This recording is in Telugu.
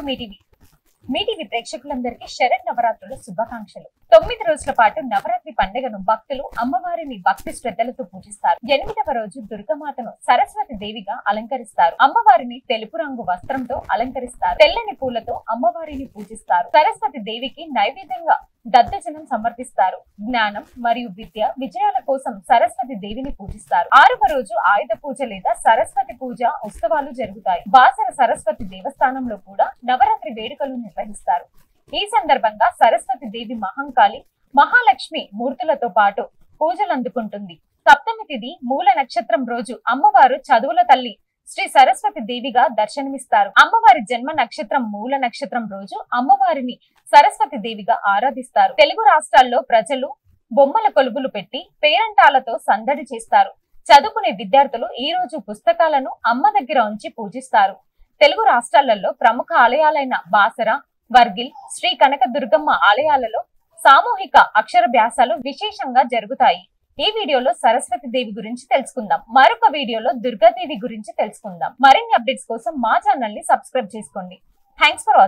మీటివి ప్రేక్షకులందరికీ శరత్ నవరాత్రుల శుభాకాంక్షలు. 9 రోజుల పాటు నవరాత్రి పండుగను భక్తులు అమ్మవారిని భక్తి శ్రద్ధలతో పూజిస్తారు. 8వ రోజు దుర్గమాతను సరస్వతి దేవిగా అలంకరిస్తారు. అమ్మవారిని తెలుపు రంగు వస్త్రంతో అలంకరిస్తారు. తెల్లని పూలతో అమ్మవారిని పూజిస్తారు. సరస్వతి దేవికి నైవేద్యంగా దద్దజనం సమర్పిస్తారు. జ్ఞానం మరియు విద్య విజయాల కోసం సరస్వతి దేవిని పూజిస్తారు. 6వ రోజు ఆయుధ పూజ లేదా సరస్వతి పూజ ఉత్సవాలు జరుగుతాయి. బాసర సరస్వతి దేవస్థానంలో కూడా నవరాత్రి వేడుకలు నిర్వహిస్తారు. ఈ సందర్భంగా సరస్వతి దేవి మహంకాళి, మహాలక్ష్మి మూర్తులతో పాటు పూజలు అందుకుంటుంది. సప్తమి తిథి మూల నక్షత్రం రోజు అమ్మవారు చదువుల తల్లి శ్రీ సరస్వతి దేవిగా దర్శనమిస్తారు. అమ్మవారి జన్మ నక్షత్రం మూల నక్షత్రం రోజు అమ్మవారిని సరస్వతి దేవిగా ఆరాధిస్తారు. తెలుగు రాష్ట్రాల్లో ప్రజలు బొమ్మల కొలువులు పెట్టి పేరంటాలతో సందడి చేస్తారు. చదువుకునే విద్యార్థులు ఈ రోజు పుస్తకాలను అమ్మ దగ్గర ఉంచి పూజిస్తారు. తెలుగు రాష్ట్రాలలో ప్రముఖ ఆలయాలైన బాసర, వర్గిల్, శ్రీ కనక దుర్గమ్మ ఆలయాలలో సామూహిక అక్షరాభ్యాసాలు విశేషంగా జరుగుతాయి. ఈ వీడియోలో సరస్వతి దేవి గురించి తెలుసుకుందాం. మరొక వీడియోలో దుర్గాదేవి గురించి తెలుసుకుందాం. మరిన్ని అప్డేట్స్ కోసం మా ఛానల్ ని సబ్స్క్రైబ్ చేసుకోండి. Thanks for watching.